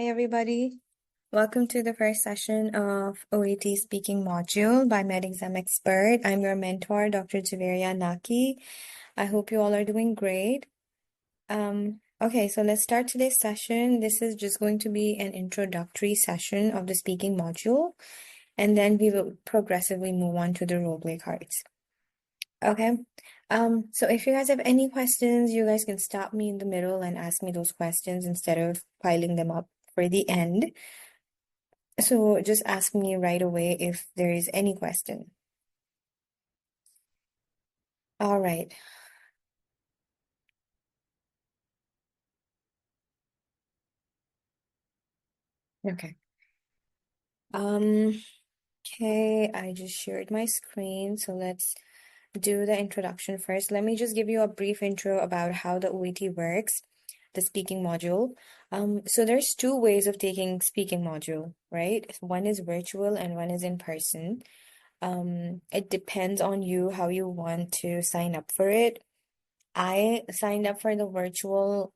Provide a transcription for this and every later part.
everybody. Welcome to the first session of OET Speaking module by Med-Exam Expert. I'm your mentor, Dr. 𝐂𝐨𝐬𝐭𝐴. I hope you all are doing great. Okay, so let's start today's session. This is just going to be an introductory session of the speaking module, and then we will progressively move on to the role play cards. Okay. So if you guys have any questions, you guys can stop me in the middle and ask me those questions instead of piling them up for the end. So just ask me right away if there is any question. All right. Okay. Okay, I just shared my screen, so let's do the introduction first. Let me just give you a brief intro about how the OET works, the speaking module. So there's two ways of taking speaking module, right? One is virtual and one is in person. It depends on you how you want to sign up for it. I signed up for the virtual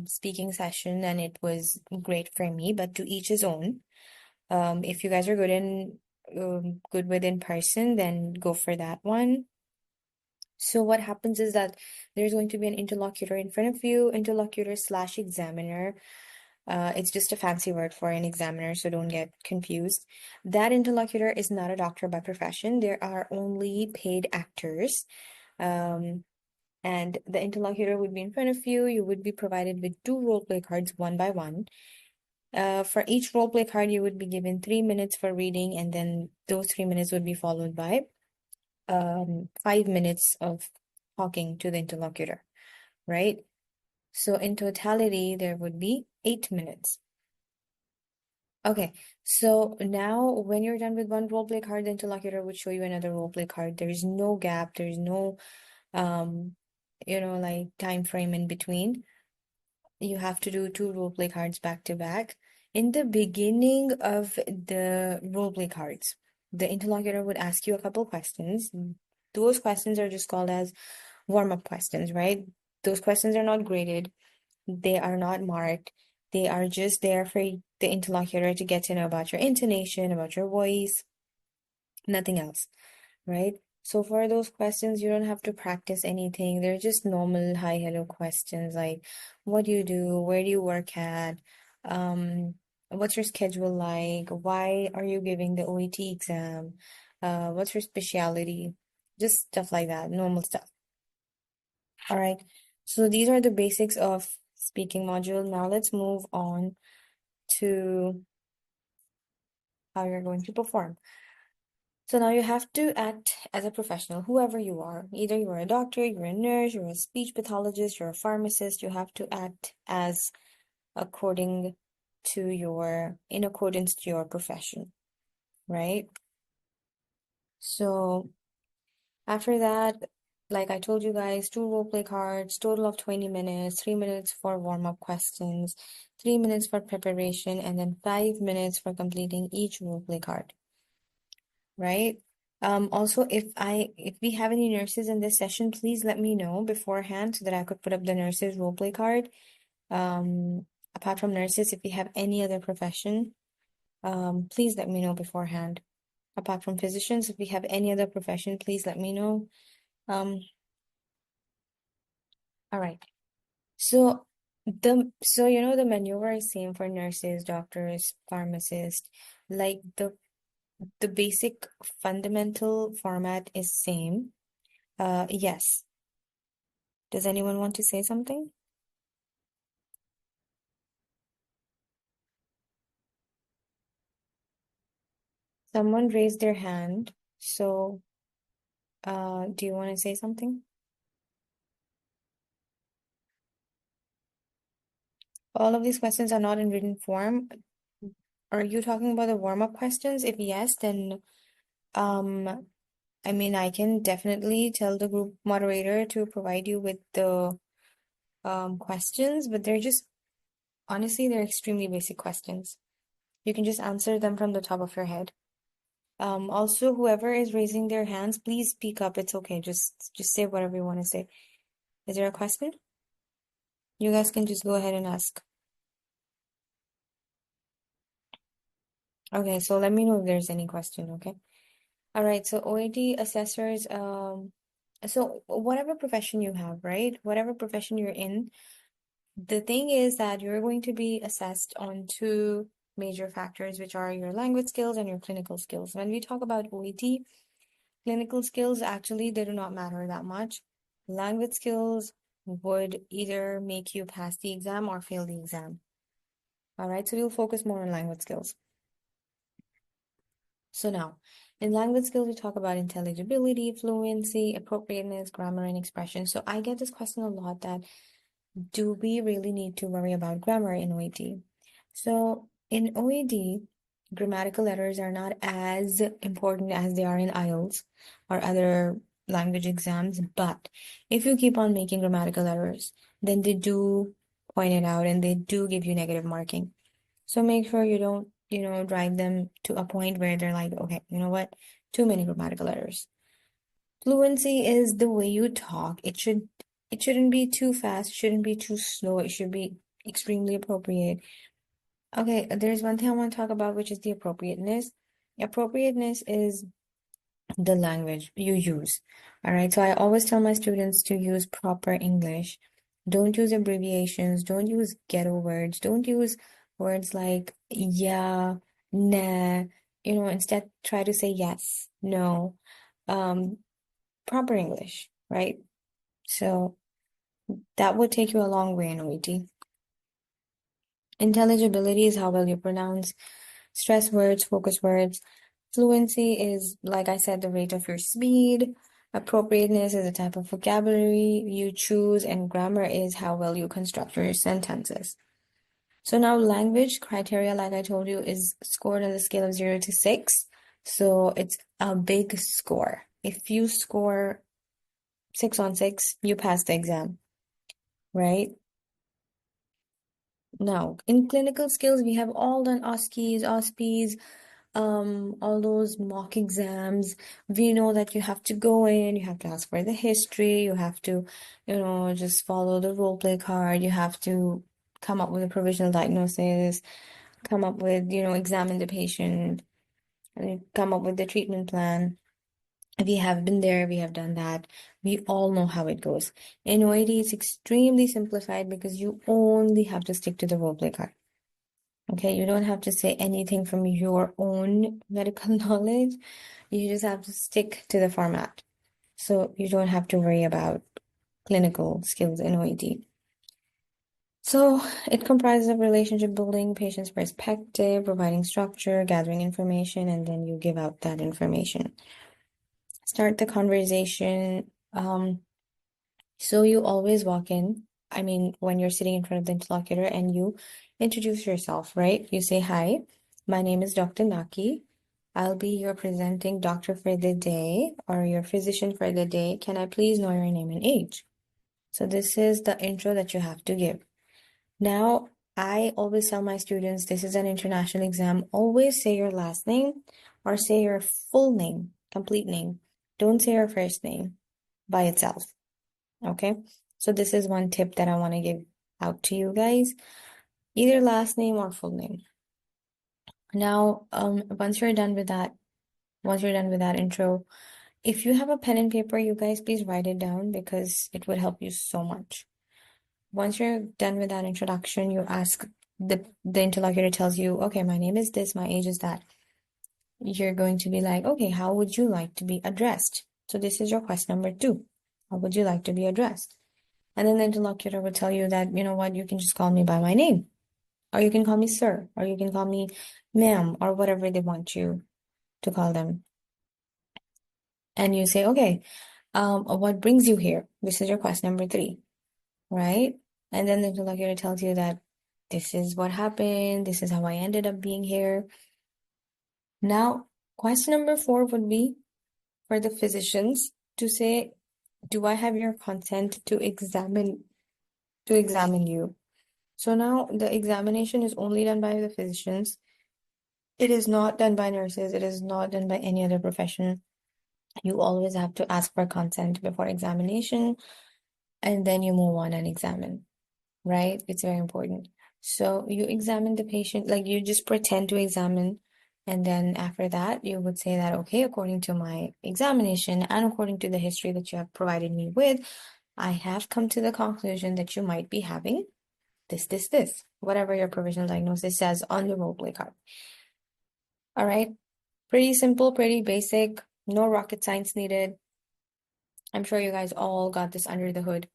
speaking session and it was great for me, but to each his own. If you guys are good with in person, then go for that one. So what happens is that there's going to be an interlocutor in front of you, interlocutor/examiner. It's just a fancy word for an examiner, so don't get confused. That interlocutor is not a doctor by profession. There are only paid actors. And the interlocutor would be in front of you. You would be provided with 2 role play cards one by one. For each role play card, you would be given 3 minutes for reading, and then those 3 minutes would be followed by 5 minutes of talking to the interlocutor, right? So in totality, there would be 8 minutes. Okay, so now when you're done with one role play card, the interlocutor would show you another role play card. There is no gap, there is no like time frame in between. You have to do 2 role play cards back to back. In the beginning of the role play cards, the interlocutor would ask you a couple questions. Those questions are just called as warm-up questions, right? Those questions are not graded. They are not marked. They are just there for the interlocutor to get to know about your intonation, about your voice, nothing else, right? So for those questions, you don't have to practice anything. They're just normal hi, hello questions like what do you do? Where do you work at? What's your schedule like? Why are you giving the OET exam? What's your specialty? Just stuff like that, normal stuff. All right. So these are the basics of speaking module. Now let's move on to how you're going to perform. So now you have to act as a professional, whoever you are. Either you're a doctor, you're a nurse, you're a speech pathologist, you're a pharmacist. You have to act as in accordance to your profession, right? So after that, like I told you guys, 2 role play cards, total of 20 minutes, 3 minutes for warm-up questions, 3 minutes for preparation, and then 5 minutes for completing each role play card, right? Also, if we have any nurses in this session, please let me know beforehand so that I could put up the nurses role play card. Apart from nurses, if we have any other profession, please let me know beforehand. Apart from physicians, if we have any other profession, please let me know. All right. So the maneuver is same for nurses, doctors, pharmacists. Like the basic fundamental format is same. Yes. Does anyone want to say something? Someone raised their hand. So, do you want to say something? All of these questions are not in written form. Are you talking about the warm-up questions? If yes, then I mean, I can definitely tell the group moderator to provide you with the questions, but honestly, they're extremely basic questions. You can just answer them from the top of your head. Also, whoever is raising their hands, please speak up. It's okay. Just say whatever you want to say. Is there a question? You guys can just go ahead and ask. Okay, so let me know if there's any question, okay? All right, so OET assessors, so whatever profession you have, right? Whatever profession you're in, the thing is that you're going to be assessed on two major factors, which are your language skills and your clinical skills. When we talk about OET, clinical skills, actually, they do not matter that much. Language skills would either make you pass the exam or fail the exam. All right, so we'll focus more on language skills. So now, in language skills, we talk about intelligibility, fluency, appropriateness, grammar, and expression. So I get this question a lot that, do we really need to worry about grammar in OET? So in OET, grammatical errors are not as important as they are in IELTS or other language exams, but if you keep on making grammatical errors, then they do point it out and they do give you negative marking. So make sure you don't, drive them to a point where they're like, okay, you know what? Too many grammatical errors. Fluency is the way you talk. It shouldn't be too fast, shouldn't be too slow. It should be extremely appropriate. Okay, there's one thing I want to talk about, which is the appropriateness. Appropriateness is the language you use. All right, so I always tell my students to use proper English. Don't use abbreviations, don't use ghetto words, don't use words like yeah, nah, instead try to say yes, no. Proper English, right? So that would take you a long way in OET. Intelligibility is how well you pronounce stress words, focus words. Fluency is, like I said, the rate of your speed. Appropriateness is the type of vocabulary you choose, and grammar is how well you construct your sentences. So now language criteria, like I told you, is scored on a scale of 0 to 6. So it's a big score. If you score 6 on 6, you pass the exam, right? Now, in clinical skills, we have all done OSCEs, OSPEs, all those mock exams. We know that you have to go in, you have to ask for the history, you have to, just follow the role play card, you have to come up with a provisional diagnosis, come up with, examine the patient, and come up with the treatment plan. We have been there, we have done that. We all know how it goes. In OET, it's extremely simplified because you only have to stick to the role play card. Okay, you don't have to say anything from your own medical knowledge. You just have to stick to the format. So you don't have to worry about clinical skills in OET. So it comprises of relationship building, patient's perspective, providing structure, gathering information, and then you give out that information. Start the conversation. So you always walk in, when you're sitting in front of the interlocutor and you introduce yourself, right? You say, hi, my name is Dr. Naki. I'll be your presenting doctor for the day or your physician for the day. Can I please know your name and age? So this is the intro that you have to give. Now, I always tell my students, this is an international exam. Always say your last name or say your full name, complete name. Don't say your first name by itself. Okay, so this is one tip that I want to give out to you guys, either last name or full name. Now, once you're done with that intro, if you have a pen and paper, you guys please write it down because it would help you so much. Once you're done with that introduction, you ask the interlocutor tells you, okay, my name is this, my age is that. You're going to be like, okay, how would you like to be addressed? So this is your question number 2. How would you like to be addressed? And then the interlocutor would tell you that, you know what, you can just call me by my name, or you can call me sir, or you can call me ma'am, or whatever they want you to call them. And you say, okay, what brings you here? This is your question number 3, right? And then the interlocutor tells you that this is what happened, this is how I ended up being here. Now, question number 4 would be for the physicians to say, do I have your consent to examine you? So now the examination is only done by the physicians. It is not done by nurses. It is not done by any other profession. You always have to ask for consent before examination, and then you move on and examine, right? It's very important. So you examine the patient, like you just pretend to examine, And then after that, you would say that, okay, according to my examination and according to the history that you have provided me with, I have come to the conclusion that you might be having this, whatever your provisional diagnosis says on the role play card. All right, pretty simple, pretty basic, no rocket science needed. I'm sure you guys all got this under the hood,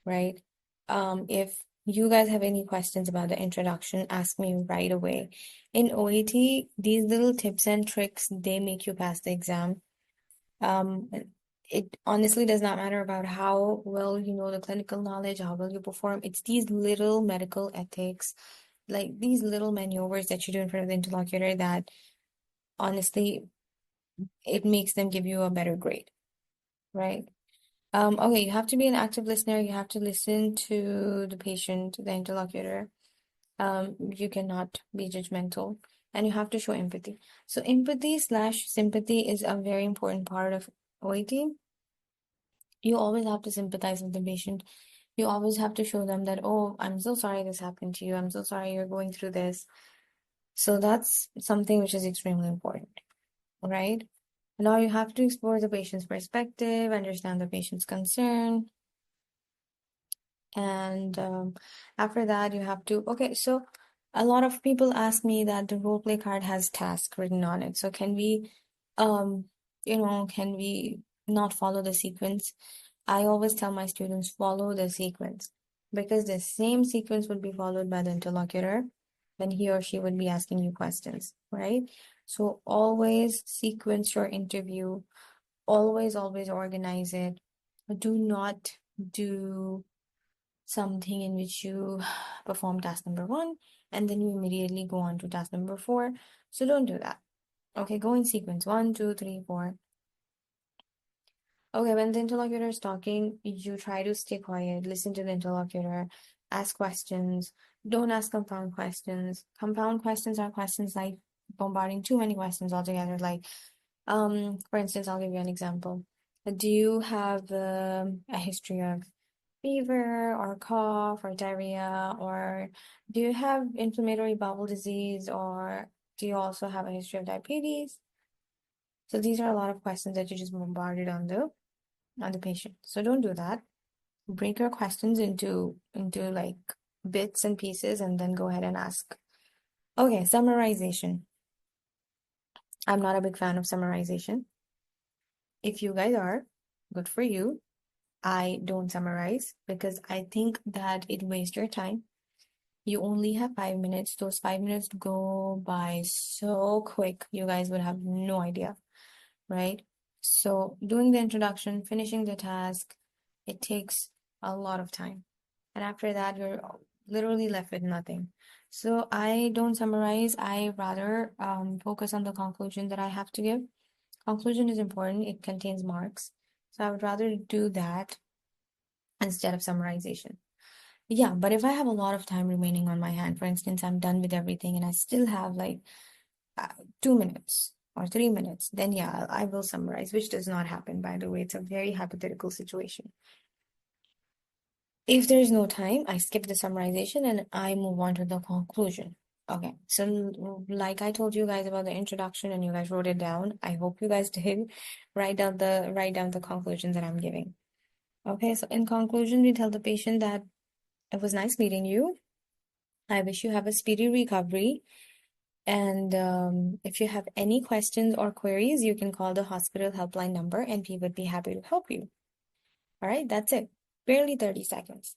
right? If you guys have any questions about the introduction, ask me right away. In OET, these little tips and tricks, they make you pass the exam. It honestly does not matter about how well you know the clinical knowledge, how well you perform. It's these little medical ethics, like these little maneuvers that you do in front of the interlocutor that honestly, it makes them give you a better grade, right? Okay, you have to be an active listener. You have to listen to the patient, the interlocutor. You cannot be judgmental, and you have to show empathy. So empathy slash sympathy is a very important part of OET. You always have to sympathize with the patient. You always have to show them that, oh, I'm so sorry this happened to you. I'm so sorry you're going through this. So that's something which is extremely important, right? Now you have to explore the patient's perspective, understand the patient's concern, and after that you have to, okay, so a lot of people ask me that the role play card has task written on it. So can we, um, can we not follow the sequence? I always tell my students follow the sequence because the same sequence would be followed by the interlocutor, then he or she would be asking you questions, right? So always sequence your interview, always organize it. Do not do something in which you perform task number 1 and then you immediately go on to task number 4. So don't do that. Okay, go in sequence 1, 2, 3, 4. Okay, when the interlocutor is talking, you try to stay quiet, listen to the interlocutor, ask questions. Don't ask compound questions. Compound questions are questions like bombarding too many questions altogether. Like, for instance, I'll give you an example. Do you have a history of fever or cough or diarrhea, or do you have inflammatory bowel disease, or do you also have a history of diabetes? So these are a lot of questions that you just bombarded on the patient. So don't do that. Break your questions into like bits and pieces and then go ahead and ask. Okay, summarization. I'm not a big fan of summarization. If you guys are, good for you. I don't summarize because I think that it wastes your time. You only have 5 minutes. Those 5 minutes go by so quick. You guys would have no idea, right? So doing the introduction, finishing the task, it takes a lot of time. And after that, you're literally left with nothing. So I don't summarize. I rather focus on the conclusion that I have to give. Conclusion is important. It contains marks. So I would rather do that instead of summarization. Yeah, but if I have a lot of time remaining on my hand, for instance, I'm done with everything and I still have like uh, 2 minutes or 3 minutes, then yeah, I will summarize, which does not happen, by the way. It's a very hypothetical situation. If there's no time, I skip the summarization and I move on to the conclusion. Okay, so like I told you guys about the introduction and you guys wrote it down. I hope you guys did write down the conclusions that I'm giving. Okay, so in conclusion, we tell the patient that it was nice meeting you. I wish you have a speedy recovery. And if you have any questions or queries, you can call the hospital helpline number and we would be happy to help you. All right, that's it. Barely 30 seconds.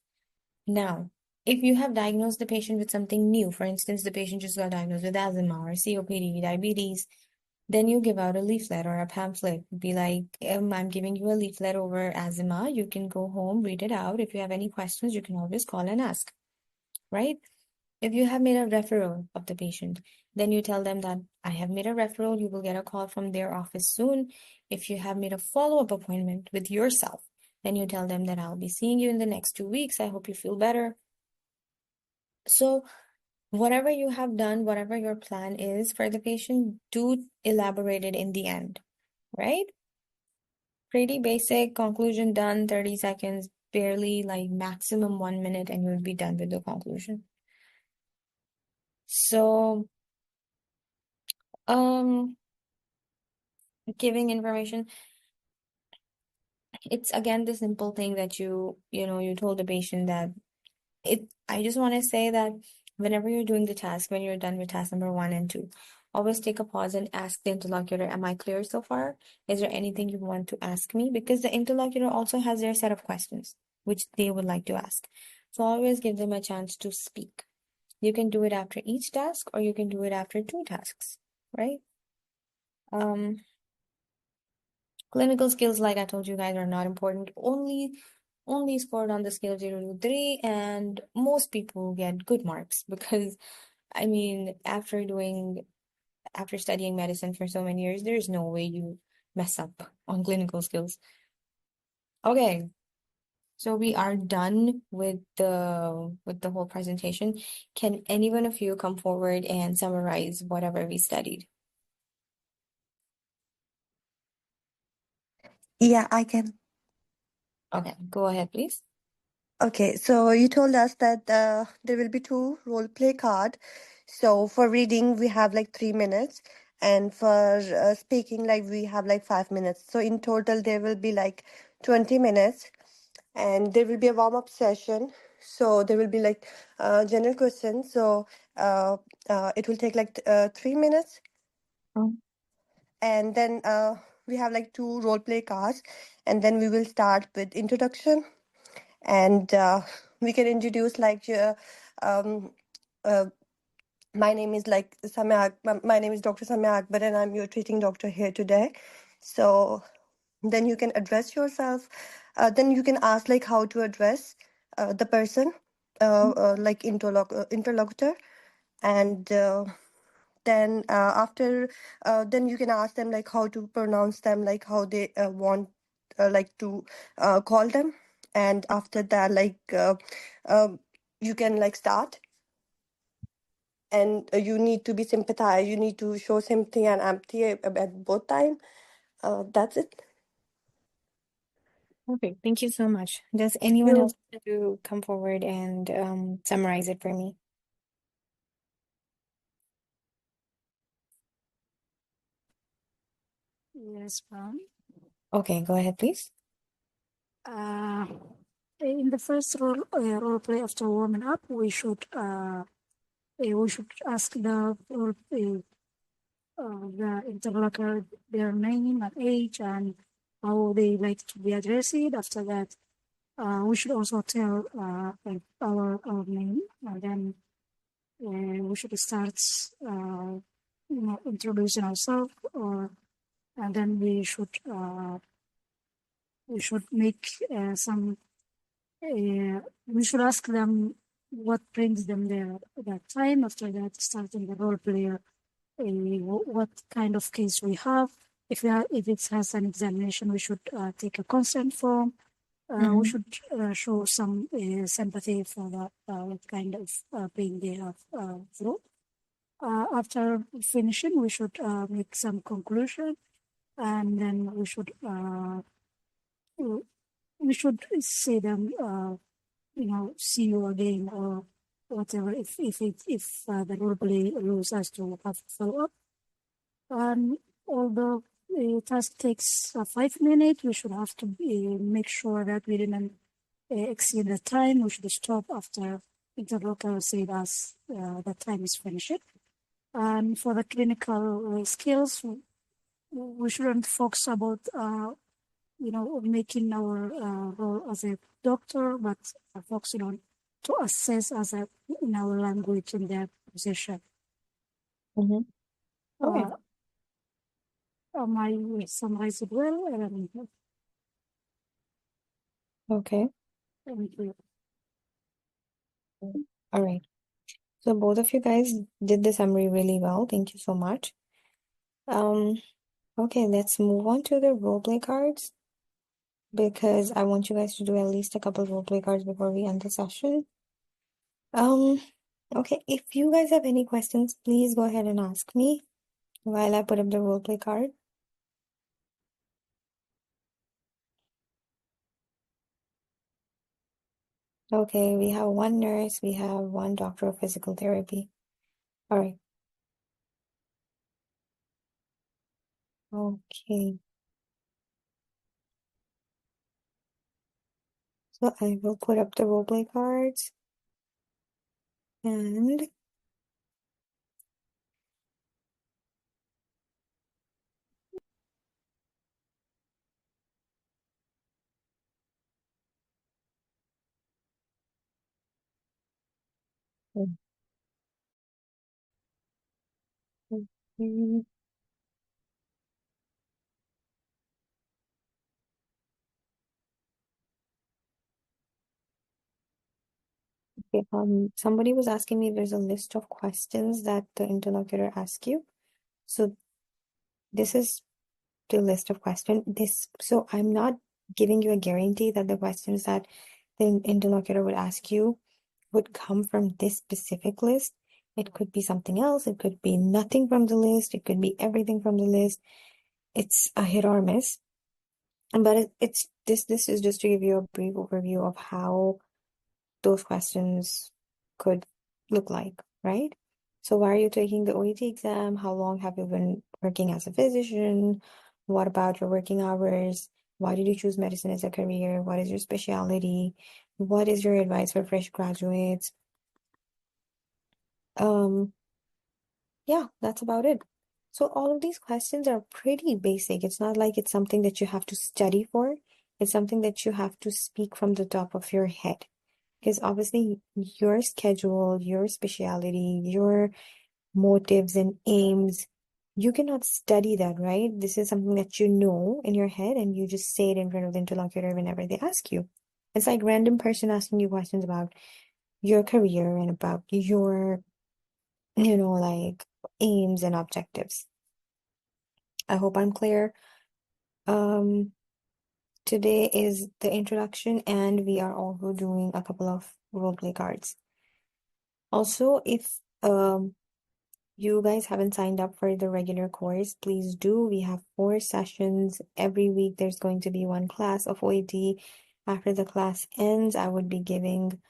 Now, if you have diagnosed the patient with something new, for instance, the patient just got diagnosed with asthma or COPD, diabetes, then you give out a leaflet or a pamphlet. Be like, I'm giving you a leaflet over asthma. You can go home, read it out. If you have any questions, you can always call and ask, right? If you have made a referral of the patient, then you tell them that I have made a referral. You will get a call from their office soon. If you have made a follow-up appointment with yourself, then you tell them that I'll be seeing you in the next 2 weeks. I hope you feel better. So whatever you have done, whatever your plan is for the patient, do elaborate it in the end, right? Pretty basic, conclusion done, 30 seconds, barely like maximum 1 minute, and you'll be done with the conclusion. So Giving information, it's again the simple thing that you told the patient that I just want to say that whenever you're doing the task, when you're done with task number 1 and 2, always take a pause and ask the interlocutor, am I clear so far? Is there anything you want to ask me? Because the interlocutor also has their set of questions which they would like to ask. So always give them a chance to speak. You can do it after each task or you can do it after 2 tasks, right? Clinical skills, like I told you guys, are not important. Only scored on the scale of 0 to 3, and most people get good marks because I mean, after studying medicine for so many years, there's no way you mess up on clinical skills. Okay, so we are done with the whole presentation. Can any one of you come forward and summarize whatever we studied? Yeah, I can. Okay, go ahead, please. Okay, so you told us that there will be 2 role play card. So for reading, we have like 3 minutes, and for speaking, like we have like 5 minutes. So in total, there will be like 20 minutes, and there will be a warm-up session. So there will be like general questions. So it will take like 3 minutes, Oh, and then we have like 2 role play cards, and then we will start with introduction, and we can introduce like um, uh, my name is like my name is Dr. Samya Akbar, and I'm your treating doctor here today. So then you can address yourself. Then you can ask like how to address the person, like interlocutor, and then after then you can ask them like how to pronounce them, like how they want like to call them, and after that like you can like start, and you need to be sympathized, you need to show sympathy and empathy at both time. That's it. perfect. Thank you so much. Does anyone You else want to come forward and summarize it for me? Yes, ma'am. Okay, go ahead, please. Uh, in the first role play after warming up, we should ask the interlocutor their name and age and how they like to be addressed. After that, we should also tell like our name, and then we should start introducing ourselves, or and then we should make some. We should ask them what brings them there at that time. After that, starting the role player, what kind of case we have. If it has an examination, we should take a consent form. We should show some sympathy for that what kind of pain they have through. After finishing, we should make some conclusion, and then we should say them. See you again, or whatever, if the role play allows us to have follow up. And although the task takes 5 minutes, we should have to make sure that we didn't exceed the time. We should stop after interlocutor said us the time is finished. And for the clinical skills, we shouldn't focus about making our role as a doctor, but focusing on to assess in our language in their position. Mm-hmm. Okay. Am I summarize it well? Okay. Thank you. All right. So both of you guys did the summary really well. Thank you so much. Okay, let's move on to the roleplay cards because I want you guys to do at least a couple roleplay cards before we end the session. Okay, if you guys have any questions, please go ahead and ask me while I put up the roleplay card. Okay, we have one nurse, we have one doctor of physical therapy. All right. Okay. So I will put up the roleplay cards and okay. Somebody was asking me if there's a list of questions that the interlocutor asks you. So this is the list of questions. So I'm not giving you a guarantee that the questions that the interlocutor would ask you would come from this specific list. It could be something else. It could be nothing from the list. It could be everything from the list. It's a hit or miss. But this is just to give you a brief overview of how those questions could look like, right? So why are you taking the OET exam? How long have you been working as a physician? What about your working hours? Why did you choose medicine as a career? What is your specialty? What is your advice for fresh graduates? Yeah, that's about it. So all of these questions are pretty basic. It's not like it's something that you have to study for. It's something that you have to speak from the top of your head. Because obviously your schedule, your specialty, your motives and aims, you cannot study that, right? This is something that you know in your head and you just say it in front of the interlocutor whenever they ask you. It's like random person asking you questions about your career and about your, like aims and objectives. I hope I'm clear. Um, Today is the introduction and we are also doing a couple of roleplay cards. Also, if you guys haven't signed up for the regular course, please do. We have 4 sessions every week. There's going to be 1 class of OET. After the class ends, I would be giving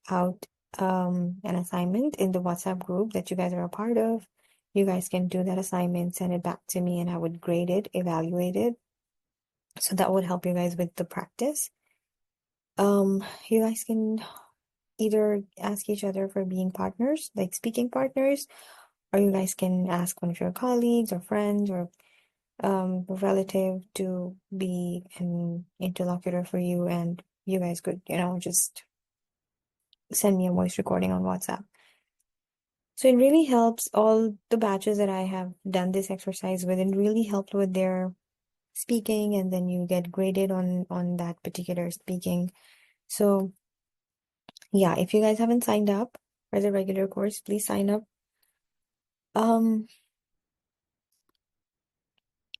out an assignment in the WhatsApp group that you guys are a part of. You guys can do that assignment, send it back to me, and I would grade it, evaluate it. So that would help you guys with the practice. You guys can either ask each other for being partners, like speaking partners, or you guys can ask one of your colleagues or friends or a relative to be an interlocutor for you, and you guys could, just send me a voice recording on WhatsApp. So it really helps. All the batches that I have done this exercise with, it really helped with their speaking, and then you get graded on that particular speaking. So yeah, if you guys haven't signed up for the regular course, please sign up. And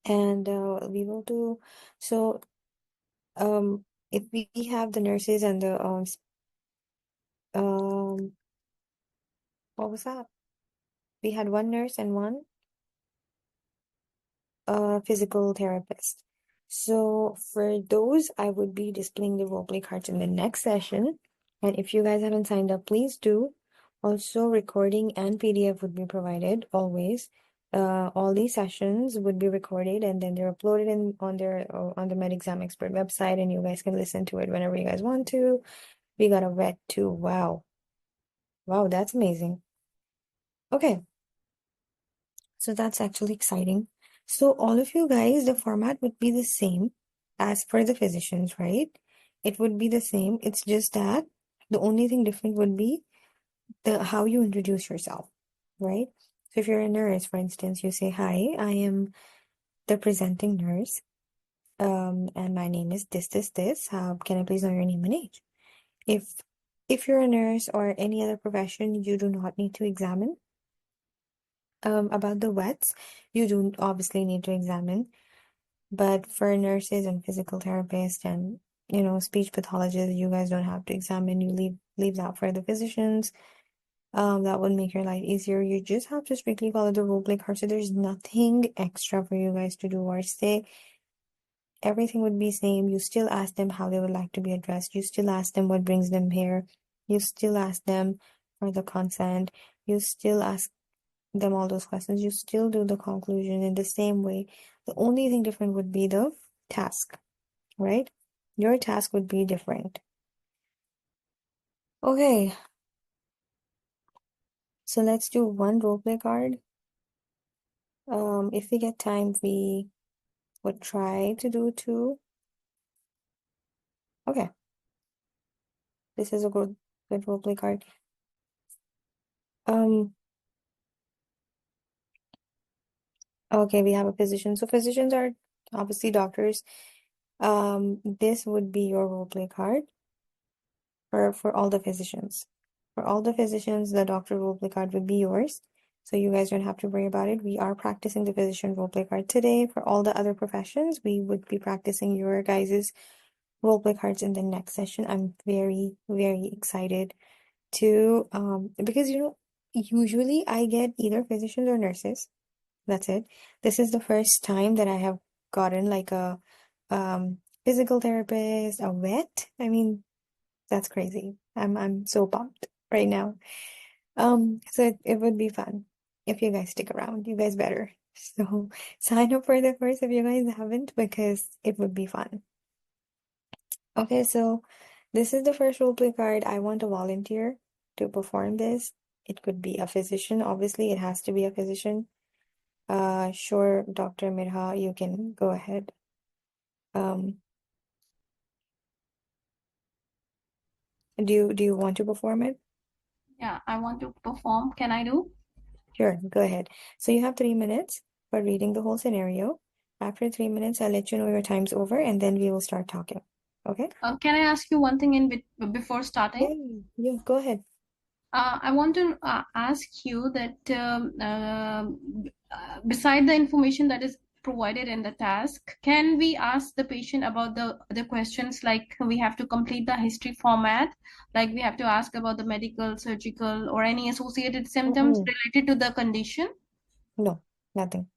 we will do so. If we have the nurses and the what was that? We had 1 nurse and 1 physical therapist. So for those, I would be displaying the roleplay cards in the next session. And if you guys haven't signed up, please do. Also, recording and PDF would be provided always. All these sessions would be recorded and then they're uploaded on the Med Exam Expert website, and you guys can listen to it whenever you guys want to. We got a vet too. Wow. Wow, that's amazing. Okay. So that's actually exciting. So all of you guys, the format would be the same as for the physicians, right? It would be the same. It's just that the only thing different would be the how you introduce yourself, right? So if you're a nurse, for instance, you say, "Hi, I am the presenting nurse, and my name is this. How can I please know your name and age?" If you're a nurse or any other profession, you do not need to examine. About the wets, you do obviously need to examine, but for nurses and physical therapists and speech pathologists, you guys don't have to examine. You leave that for the physicians. That would make your life easier. You just have to strictly follow the role play card. So there's nothing extra for you guys to do or say. Everything would be same. You still ask them how they would like to be addressed. You still ask them what brings them here. You still ask them for the consent. You still ask them all those questions, you still do the conclusion in the same way. The only thing different would be the task, right? Your task would be different. Okay, so let's do one role play card. If we get time, we would try to do two. Okay, this is a good role play card. Okay, we have a physician. So physicians are obviously doctors. This would be your role play card for all the physicians. For all the physicians, the doctor role play card would be yours. So you guys don't have to worry about it. We are practicing the physician role play card today. For all the other professions, we would be practicing your guys' role play cards in the next session. I'm very, very excited to because usually I get either physicians or nurses. That's it. This is the first time that I have gotten like a physical therapist, a vet. I mean, that's crazy. I'm so pumped right now. So it would be fun if you guys stick around. You guys better. So sign up for the course if you guys haven't, because it would be fun. Okay, so this is the first roleplay card. I want a volunteer to perform this. It could be a physician. Obviously, it has to be a physician. Sure, Dr. Mirha, you can go ahead. Do you want to perform it? Yeah, I want to perform. Can I do? Sure, go ahead. So you have 3 minutes for reading the whole scenario. After 3 minutes, I'll let you know your time's over, and then we will start talking. Okay? Can I ask you one thing before starting? Yeah, go ahead. I want to ask you that beside the information that is provided in the task, can we ask the patient about the questions, like we have to complete the history format, like we have to ask about the medical, surgical, or any associated symptoms related to the condition? No, nothing.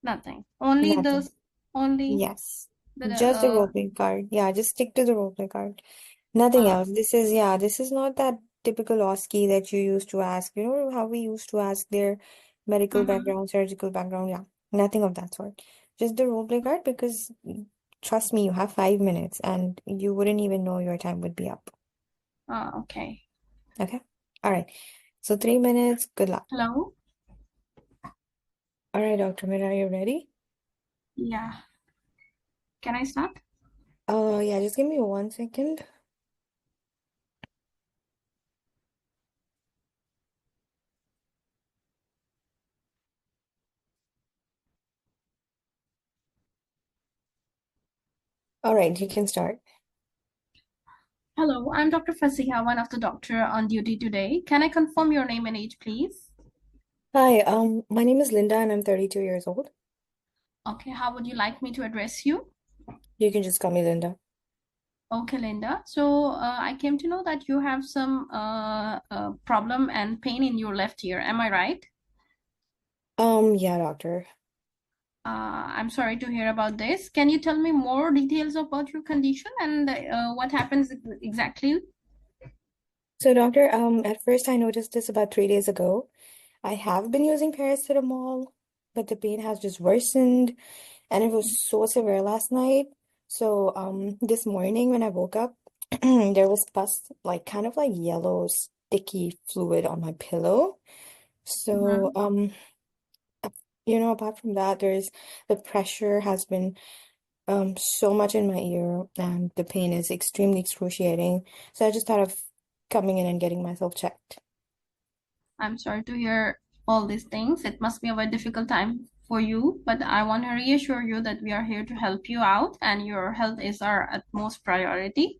Nothing. Only Nothing. Yes. Just the the roleplay card. Yeah, just stick to the roleplay card. Nothing else. This is not that typical OSCE that you used to ask. You know how we used to ask their medical background, surgical background. Yeah, nothing of that sort. Just the roleplay card, because trust me, you have 5 minutes and you wouldn't even know your time would be up. Okay. Okay? All right. So 3 minutes. Good luck. Hello? All right, Dr. Mira, are you ready? Yeah. Can I start? Yeah, just give me 1 second. All right, you can start. Hello, I'm Dr. Fasiha, one of the doctor on duty today. Can I confirm your name and age, please? Hi, my name is Linda and I'm 32 years old. Okay, how would you like me to address you? You can just call me Linda. Okay, Linda. So I came to know that you have some problem and pain in your left ear. Am I right? Yeah, doctor. I'm sorry to hear about this. Can you tell me more details about your condition and what happens exactly? So, doctor, at first I noticed this about 3 days ago. I have been using paracetamol, but the pain has just worsened, and it was so severe last night. So, this morning when I woke up, there was pus, like kind of like yellow, sticky fluid on my pillow. So, apart from that, the pressure has been so much in my ear, and the pain is extremely excruciating. So I just thought of coming in and getting myself checked. I'm sorry to hear all these things. It must be a very difficult time for you, but I want to reassure you that we are here to help you out and your health is our utmost priority.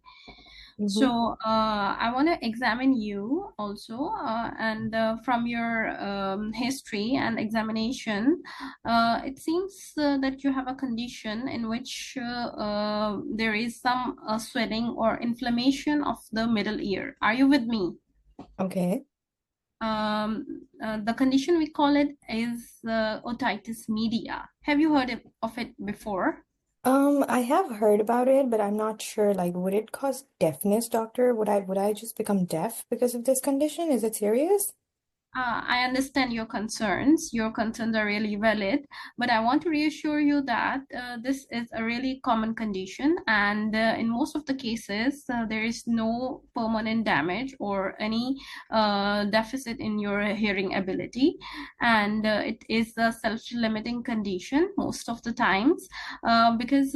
So I want to examine you also, and from your history and examination, it seems that you have a condition in which there is some swelling or inflammation of the middle ear. Are you with me? Okay. The condition we call it is otitis media. Have you heard of it before? I have heard about it, but I'm not sure, like, would it cause deafness, doctor? Would I just become deaf because of this condition? Is it serious? I understand your concerns. Your concerns are really valid, but I want to reassure you that this is a really common condition, and in most of the cases, there is no permanent damage or any deficit in your hearing ability, and it is a self-limiting condition most of the times, because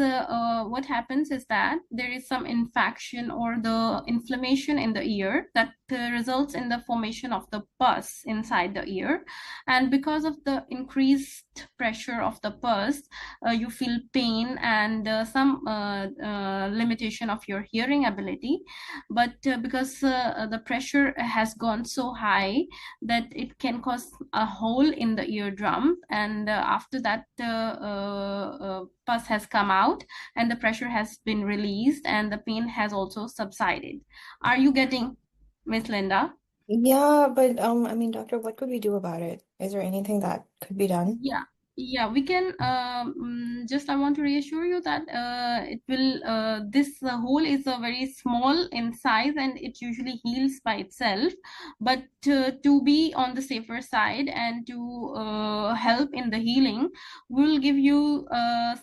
what happens is that there is some infection or the inflammation in the ear that results in the formation of the pus inside the ear, and because of the increased pressure of the pus, you feel pain and some limitation of your hearing ability. But because the pressure has gone so high that it can cause a hole in the eardrum, and after that pus has come out and the pressure has been released and the pain has also subsided. Are you getting, Miss Linda? Yeah, but I mean, doctor, what could we do about it? Is there anything that could be done? Yeah, we can just I want to reassure you that it will this hole is very small in size and it usually heals by itself. But to be on the safer side and to help in the healing, we'll give you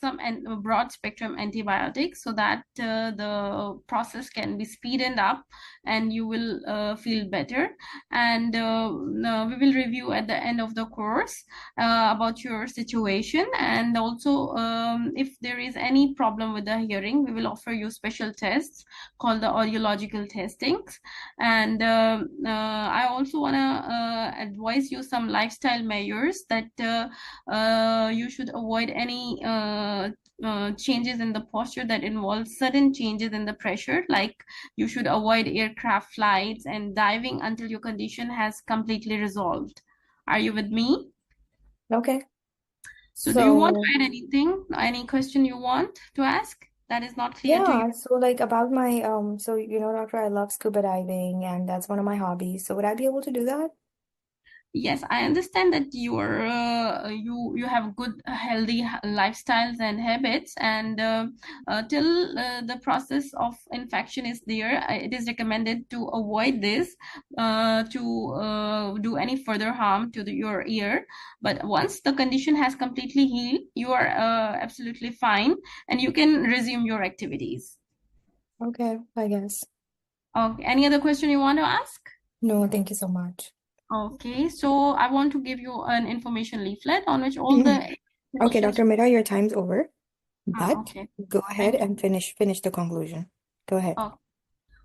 some broad spectrum antibiotics so that the process can be speeded up and you will feel better. And we will review at the end of the course about your situation, and also if there is any problem with the hearing, we will offer you special tests called the audiological testings. And I also want to advise you some lifestyle measures that you should avoid any changes in the posture that involve sudden changes in the pressure, like you should avoid aircraft flights and diving until your condition has completely resolved. Are you with me? Okay. So do you want to So, add anything? Any question you want to ask that is not clear to you? yeah, so like about my so doctor, I love scuba diving and that's one of my hobbies. So would I be able to do that? Yes, I understand that you have good healthy lifestyles and habits, and till the process of infection is there, it is recommended to avoid this to do any further harm to your ear. But once the condition has completely healed, you are absolutely fine, and you can resume your activities. Okay, I guess. Okay. Any other question you want to ask? No, thank you so much. Okay, so I want to give you an information leaflet on which all the Okay, explanations. Dr. Mira, your time's over, but Okay, go ahead thank you. and finish the conclusion. Go ahead. Oh,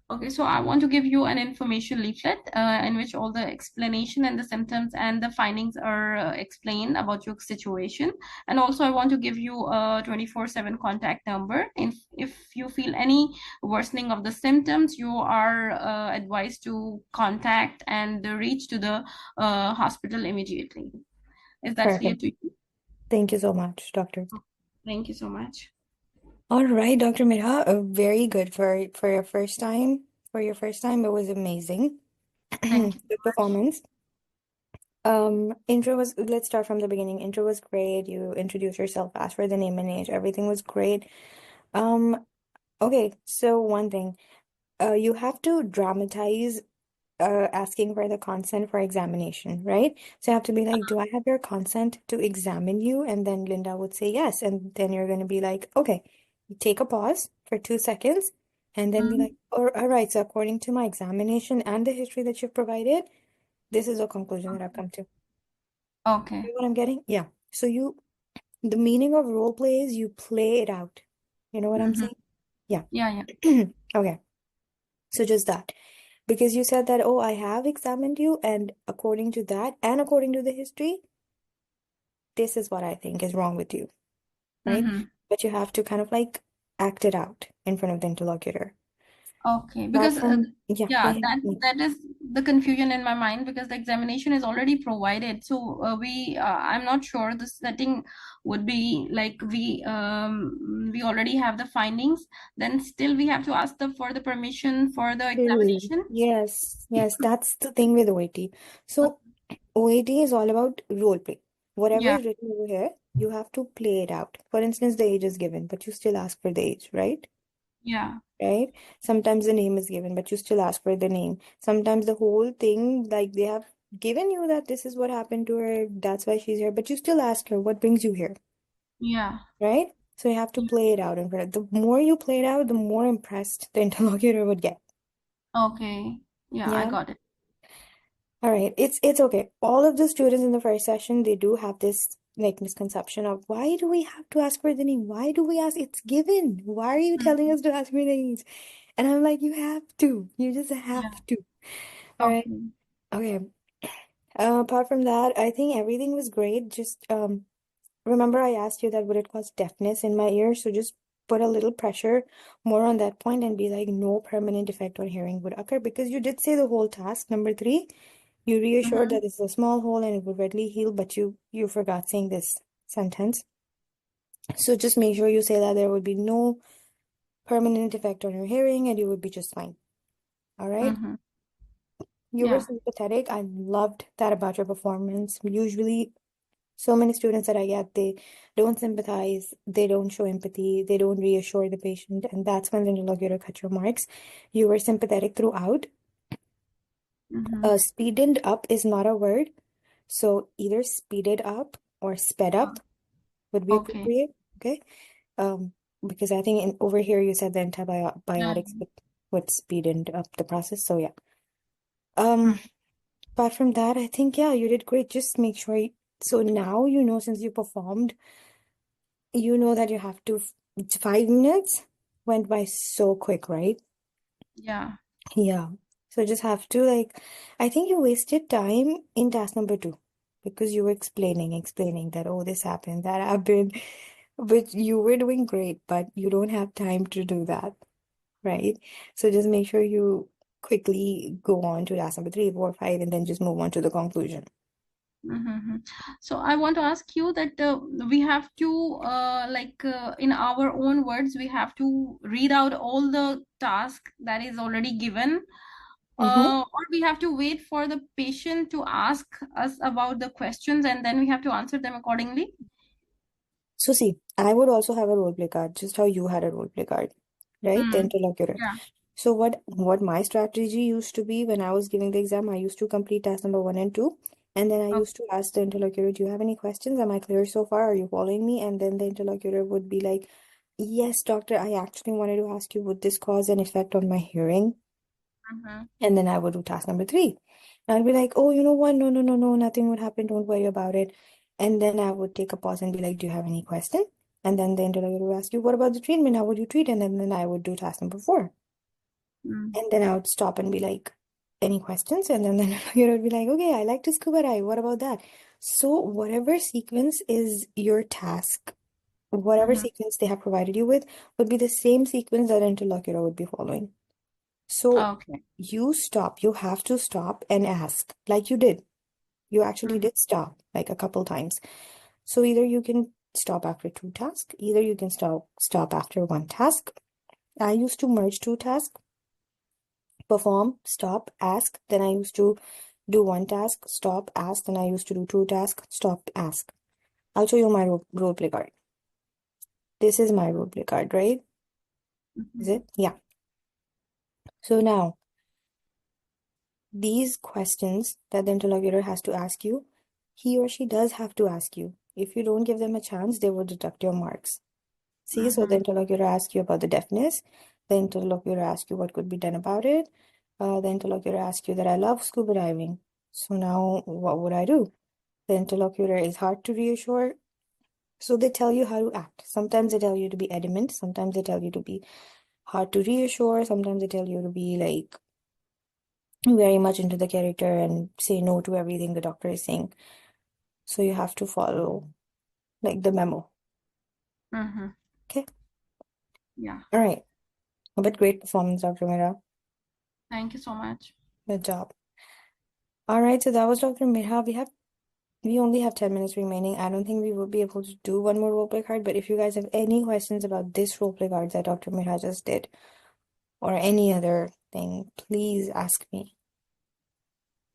okay, so I want to give you an information leaflet in which all the explanation and the symptoms and the findings are explained about your situation. And also I want to give you a 24/7 contact number. If you feel any worsening of the symptoms, you are advised to contact and reach to the hospital immediately. Is that clear Perfect. to you? Thank you so much, doctor. Thank you so much. All right, Dr. Mira, very good for your first time. For your first time, it was amazing. Thank you so Good much. performance. Let's start from the beginning. Intro was great. You introduced yourself, asked for the name and age. Everything was great. Um, okay, so one thing, you have to dramatize asking for the consent for examination, right? So you have to be like, do I have your consent to examine you? And then Linda would say yes. And then you're going to be like, okay, you take a pause for 2 seconds and then be like, all right, so according to my examination and the history that you've provided, this is a conclusion that I've come to. Okay. You know what I'm getting? Yeah. So the meaning of role play is you play it out. You know what I'm saying? Yeah. Yeah. Okay. So just that. Because you said that, oh, I have examined you, and according to that, and according to the history, this is what I think is wrong with you, right? But you have to kind of like act it out in front of the interlocutor. Okay, Apart because from, yeah, go yeah, ahead. that is the confusion in my mind because the examination is already provided. So I'm not sure the setting would be like we already have the findings. Then still we have to ask for the permission for the examination. Yes, that's the thing with OET. So OET is all about role play. Whatever Yeah, is written over here, you have to play it out. For instance, the age is given, but you still ask for the age, right? yeah. Right? Sometimes the name is given, but you still ask for the name. Sometimes the whole thing, like they have given you that this is what happened to her, that's why she's here, but you still ask her, what brings you here, Yeah. right? So you have to play it out in front of the more you play it out, the more impressed the interlocutor would get. Okay. Yeah, I Yeah. got it. All right. It's okay. All of the students in the first session, they do have this like misconception of why do we have to ask for the name? Why do we ask? It's given. Why are you telling us to ask for the names? And I'm like, you have to. You just have Yeah. to. All right. Okay. Okay. Apart from that, I think everything was great. Just remember I asked you that would it cause deafness in my ear? So just put a little pressure more on that point and be like, no permanent effect on hearing would occur because you did say the whole task. Number 3, you reassured Mm-hmm. that it's a small hole and it would readily heal, but you forgot saying this sentence. So just make sure you say that there would be no permanent effect on your hearing and you would be just fine. All right? Mm-hmm. You were Yeah. sympathetic. I loved that about your performance. Usually, so many students that I get, they don't sympathize, they don't show empathy, they don't reassure the patient, and that's when the interlocutor cut your marks. You were sympathetic throughout. Mm-hmm. Speeded up is not a word, so either speeded up or sped up would be Okay. appropriate. Okay. Because I think over here you said the antibiotics Mm-hmm. would speed up the process. So yeah. Mm-hmm. Apart from that, I think yeah, you did great. Just make sure so now you know since you performed, you know that you have to 5 minutes went by so quick, right? Yeah. Yeah. So just have to like I think you wasted time in task number 2 because you were explaining that oh this happened, that happened. But you were doing great, but you don't have time to do that, right? So just make sure you quickly go on to task number 3, 4, 5, and then just move on to the conclusion. Mm-hmm. So I want to ask you that we have to in our own words we have to read out all the task that is already given, Mm-hmm. or we have to wait for the patient to ask us about the questions and then we have to answer them accordingly. So see, I would also have a role play card, just how you had a role play card, right? The interlocutor. Yeah. So what my strategy used to be when I was giving the exam, I used to complete task number 1 and 2, and then I Okay. used to ask the interlocutor, "Do you have any questions? Am I clear so far? Are you following me?" And then the interlocutor would be like, "Yes, doctor, I actually wanted to ask you, would this cause an effect on my hearing?" Mm-hmm. And then I would do task number 3. And I'd be like, "Oh, you know what? No, no, no, no, nothing would happen. Don't worry about it." And then I would take a pause and be like, "Do you have any question?" And then the interlocutor would ask you, "What about the treatment? How would you treat?" And then I would do task number 4. Mm. And then I would stop and be like, "Any questions?" And then the interlocutor would be like, "Okay, I like to scuba dive. What about that?" So whatever sequence is your task, whatever Mm-hmm. sequence they have provided you with, would be the same sequence that interlocutor would be following. So Okay. you stop, you have to stop and ask, like you did. You actually Mm-hmm. did stop like a couple times. So either you can stop after 2 tasks, either you can stop after 1 task. I used to merge 2 tasks, perform, stop, ask. Then I used to do 1 task, stop, ask. Then I used to do 2 tasks, stop, ask. I'll show you my role play card. This is my role play card, right? Is Mm-hmm. it? Yeah. So now, these questions that the interlocutor has to ask you, he or she does have to ask you. If you don't give them a chance, they will deduct your marks. See, so the Mm-hmm. interlocutor asks you about the deafness. The interlocutor asks you what could be done about it. The interlocutor asks you that I love scuba diving. So now what would I do? The interlocutor is hard to reassure. So they tell you how to act. Sometimes they tell you to be adamant. Sometimes they tell you to be hard to reassure. Sometimes they tell you to be like very much into the character and say no to everything the doctor is saying. So you have to follow like the memo. Mm-hmm. Okay. Yeah. All right. But great performance, Dr. Mehra. Thank you so much. Good job. All right. So that was Dr. Mehra. We only have 10 minutes remaining. I don't think we will be able to do one more roleplay card. But if you guys have any questions about this roleplay card that Dr. Mehra just did, or any other thing, please ask me.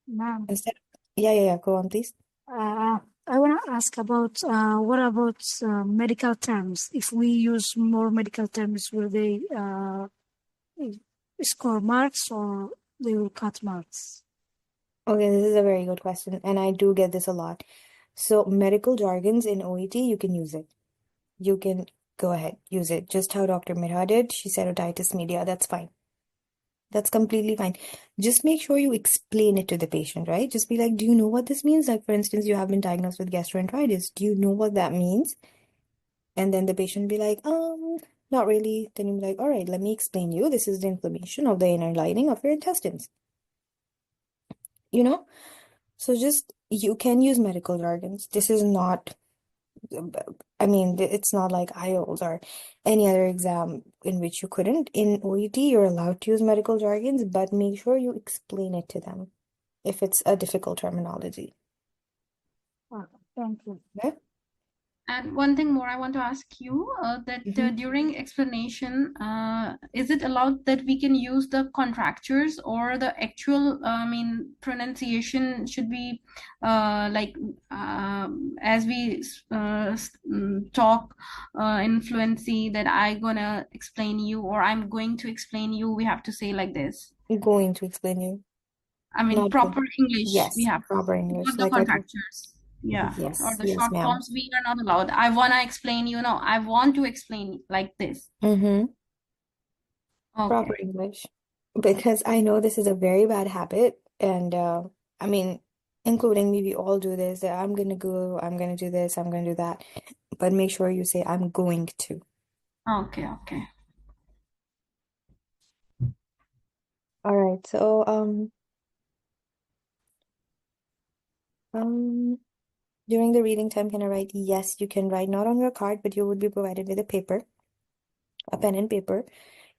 Ma'am, Instead, yeah. Go on, please. I want to ask about what about medical terms? If we use more medical terms, will they score marks or they will cut marks? Okay, this is a very good question, and I do get this a lot. So, medical jargons in OET, you can use it. You can go ahead, use it. Just how Dr. Mira did. She said otitis media. That's fine. That's completely fine. Just make sure you explain it to the patient, right? Just be like, do you know what this means? Like, for instance, you have been diagnosed with gastroenteritis. Do you know what that means? And then the patient be like, not really. Then you be like, all right, let me explain you. This is the inflammation of the inner lining of your intestines. You know? So just, you can use medical jargons. This is not, I mean, it's not like IELTS or any other exam in which you couldn't. In OET, you're allowed to use medical jargons, but make sure you explain it to them if it's a difficult terminology. Thank you. Okay? And one thing more I want to ask you, that during explanation, is it allowed that we can use the contractures, or the actual, pronunciation should be as we talk in fluency, that I'm gonna explain you, or I'm going to explain you, we have to say like this. I'm going to explain you. I mean, Not proper English we yes, have, proper English. not the Like I told, contractures. Yeah, or the yes, short ma'am. forms we are not allowed. I wanna explain, I want to explain like this. Proper Okay. English. Because I know this is a very bad habit, and I mean, including me, we all do this. That I'm gonna go, I'm gonna do this, I'm gonna do that. But make sure you say I'm going to. Okay, okay. All right. So during the reading time, can I write? Yes, you can write, not on your card, but you would be provided with a paper, a pen and paper.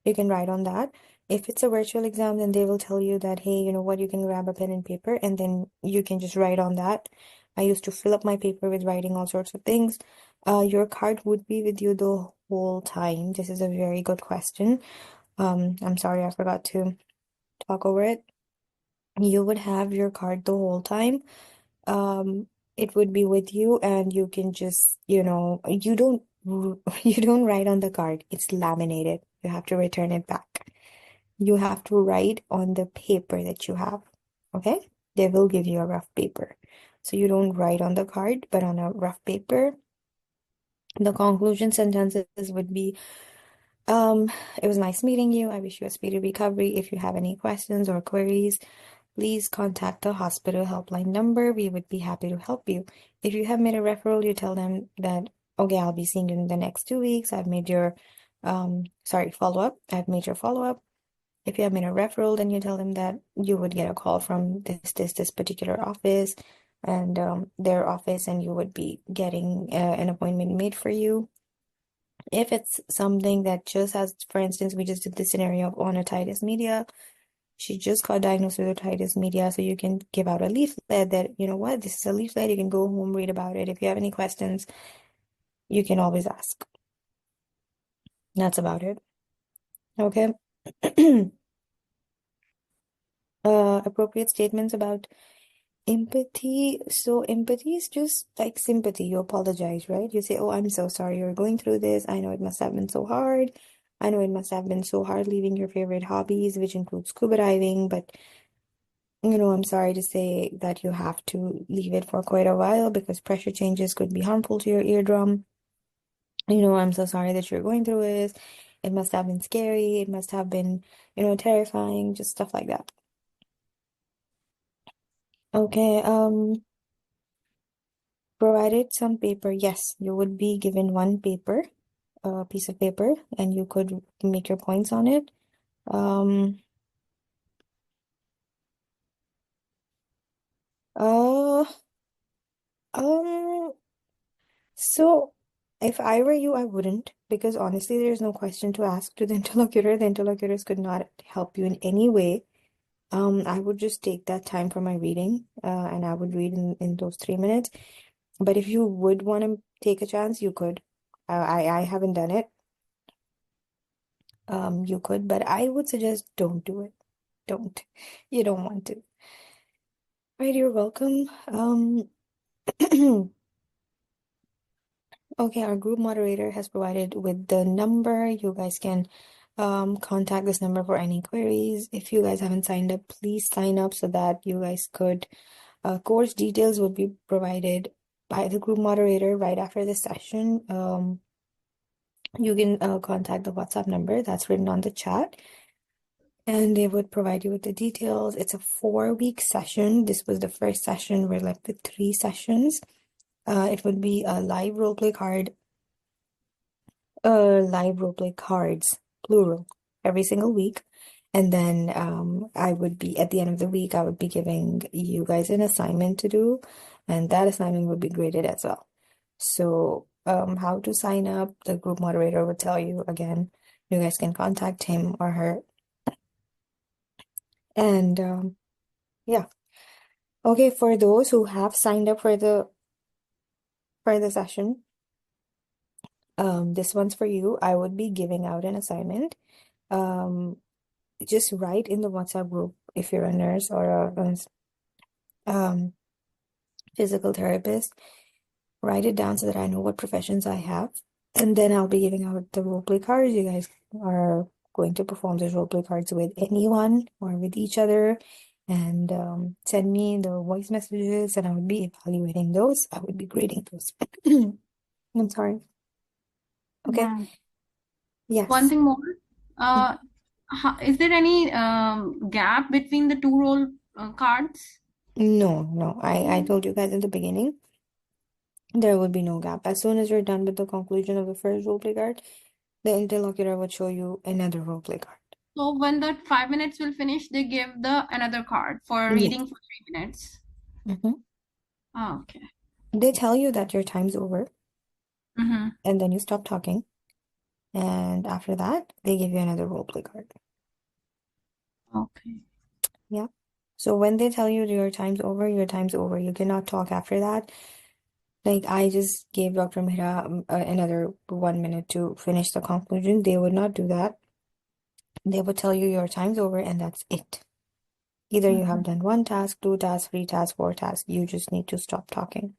You can write on that. If it's a virtual exam, then they will tell you that, hey, you know what, you can grab a pen and paper, and then you can just write on that. I used to fill up my paper with writing all sorts of things. Your card would be with you the whole time. This is a very good question. I'm sorry, I forgot to talk over it. You would have your card the whole time. It would be with you, and you can just, you don't you don't write on the card. It's laminated. You have to return it back. You have to write on the paper that you have. Okay? They will give you a rough paper. So you don't write on the card, but on a rough paper. The conclusion sentences would be, it was nice meeting you. I wish you a speedy recovery. If you have any questions or queries, please contact the hospital helpline number. We would be happy to help you. If you have made a referral, you tell them that, okay, I'll be seeing you in the next 2 weeks. I've made your, follow-up. I've made your follow-up. If you have made a referral, then you tell them that you would get a call from this particular office and their office, and you would be getting an appointment made for you. If it's something that just has, for instance, we just did the scenario of on otitis media. She just got diagnosed with otitis media, so you can give out a leaflet that, you know what, this is a leaflet. You can go home, read about it. If you have any questions, you can always ask. That's about it. Okay. Appropriate statements about empathy. So empathy is just like sympathy. You apologize, right? You say, oh, I'm so sorry you're going through this. I know it must have been so hard. I know it must have been so hard leaving your favorite hobbies, which includes scuba diving, but I'm sorry to say that you have to leave it for quite a while because pressure changes could be harmful to your eardrum. I'm so sorry that you're going through this. It must have been scary. It must have been, terrifying, just stuff like that. Okay, provided some paper. Yes, you would be given one paper, a piece of paper, and you could make your points on it. Um, uh, um, so if I were you, I wouldn't, because honestly, there's no question to ask to the interlocutor. The interlocutors could not help you in any way. I would just take that time for my reading, and I would read in those 3 minutes. But if you would want to take a chance, you could. I haven't done it. You could, but I would suggest don't do it. Don't. You don't want to. Right, you're welcome. Okay, our group moderator has provided with the number. You guys can contact this number for any queries. If you guys haven't signed up, please sign up so that you guys could course details will be provided by the group moderator right after this session. You can contact the WhatsApp number that's written on the chat, and they would provide you with the details. It's a 4-week session. This was the first session. We're left with 3 sessions. It would be a live roleplay cards, plural, every single week. And then I would be, at the end of the week, I would be giving you guys an assignment to do, and that assignment would be graded as well. So how to sign up, the group moderator would tell you again. You guys can contact him or her. And yeah. Okay, for those who have signed up for the session, this one's for you. I would be giving out an assignment. Just write in the WhatsApp group if you're a nurse or a physical therapist. Write it down so that I know what professions I have. And then I'll be giving out the roleplay cards. You guys are going to perform those roleplay cards with anyone or with each other. And send me the voice messages, and I would be evaluating those. I would be grading those. I'm sorry. Okay. Ma'am, Yes. One thing more. Is there any gap between the 2 role cards? No. I told you guys in the beginning, there would be no gap. As soon as you're done with the conclusion of the first roleplay card, the interlocutor would show you another roleplay card. So when the 5 minutes will finish, they give the another card for Yes. reading for 3 minutes. Oh, okay. They tell you that your time's over, and then you stop talking. And after that, they give you another roleplay card. Okay. Yeah. So when they tell you your time's over, your time's over. You cannot talk after that. Like, I just gave Dr. Mehra another 1 minute to finish the conclusion. They would not do that. They would tell you your time's over, and that's it. Either you have done 1 task, 2 tasks, 3 tasks, 4 tasks. You just need to stop talking.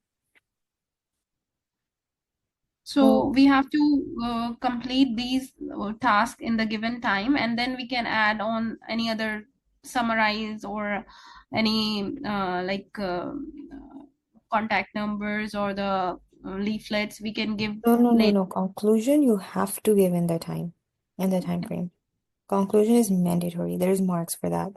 So we have to complete these tasks in the given time, and then we can add on any other summarize or any contact numbers or the leaflets we can give later. No. Conclusion, you have to give in the time frame. Conclusion is mandatory. There's marks for that.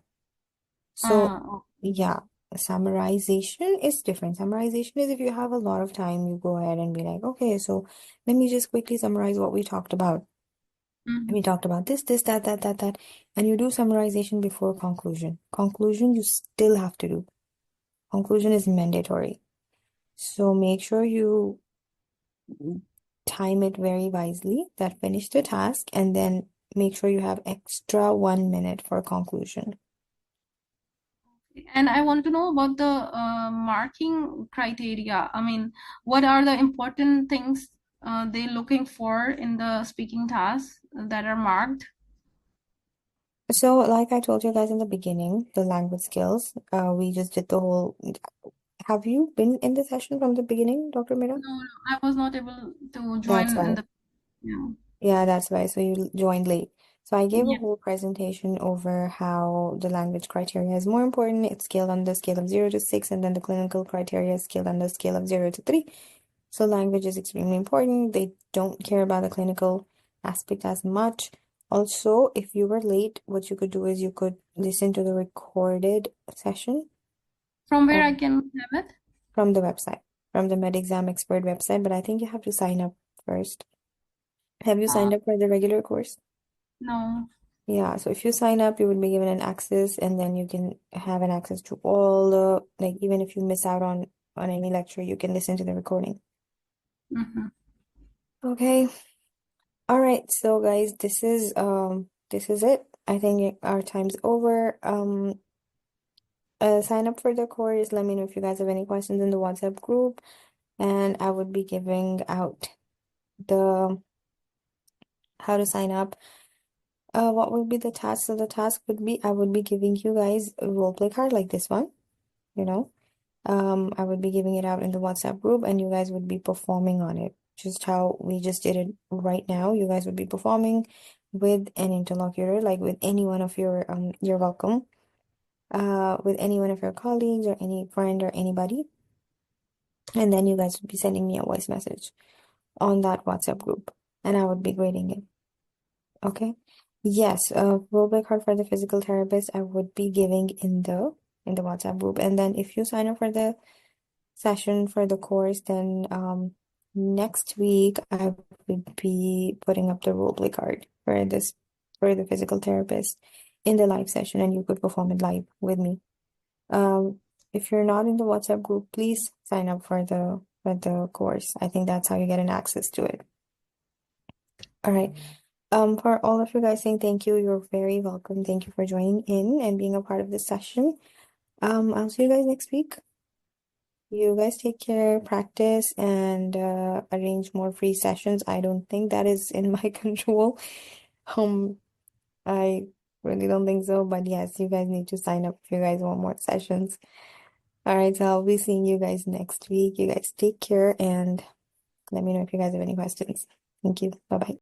So, yeah, summarization is different. Summarization is if you have a lot of time, you go ahead and be like, okay, so let me just quickly summarize what we talked about. We talked about this, that, and you do summarization before conclusion. Conclusion, you still have to do. Conclusion is mandatory. So make sure you time it very wisely, that finish the task, and then make sure you have extra 1 minute for conclusion. And I want to know about the marking criteria. I mean, what are the important things they're looking for in the speaking tasks that are marked? So, like I told you guys in the beginning, the language skills, we just did the whole. Have you been in the session from the beginning, Dr. Mehra? No, I was not able to That's join why. in the, yeah. Yeah, that's why. So you joined late. So I gave a Yeah. whole presentation over how the language criteria is more important. It's scaled on the scale of 0 to 6, and then the clinical criteria is scaled on the scale of 0 to 3. So language is extremely important. They don't care about the clinical aspect as much. Also, if you were late, what you could do is you could listen to the recorded session From where I can have it? from the website, from the MedExam Expert website, but I think you have to sign up first. Have you signed up for the regular course? No. Yeah, so if you sign up, you would be given an access, and then you can have an access to all the, like, even if you miss out on any lecture, you can listen to the recording. Okay. All right, so guys, this is it. I think our time's over. Sign up for the course. Let me know if you guys have any questions in the WhatsApp group, and I would be giving out the how to sign up. What would be the task? So the task would be I would be giving you guys a roleplay card like this one, you know. I would be giving it out in the WhatsApp group, and you guys would be performing on it, just how we just did it right now. You guys would be performing. with an interlocutor, like with any one of your you're welcome, with any one of your colleagues or any friend or anybody, and then you guys would be sending me a voice message on that WhatsApp group, and I would be grading it. Okay. Yes, roleplay card for the physical therapist I would be giving in the WhatsApp group. And then if you sign up for the session for the course, then next week I would be putting up the roleplay card for this for the physical therapist in the live session, and you could perform it live with me. If you're not in the WhatsApp group, please sign up for the course. I think that's how you get an access to it. All right. For all of you guys saying thank you, you're very welcome. Thank you for joining in and being a part of this session. I'll see you guys next week. You guys take care, practice, and arrange more free sessions. I don't think that is in my control. I really don't think so, but yes, you guys need to sign up if you guys want more sessions. All right, so I'll be seeing you guys next week. You guys take care and let me know if you guys have any questions. Thank you. Bye-bye.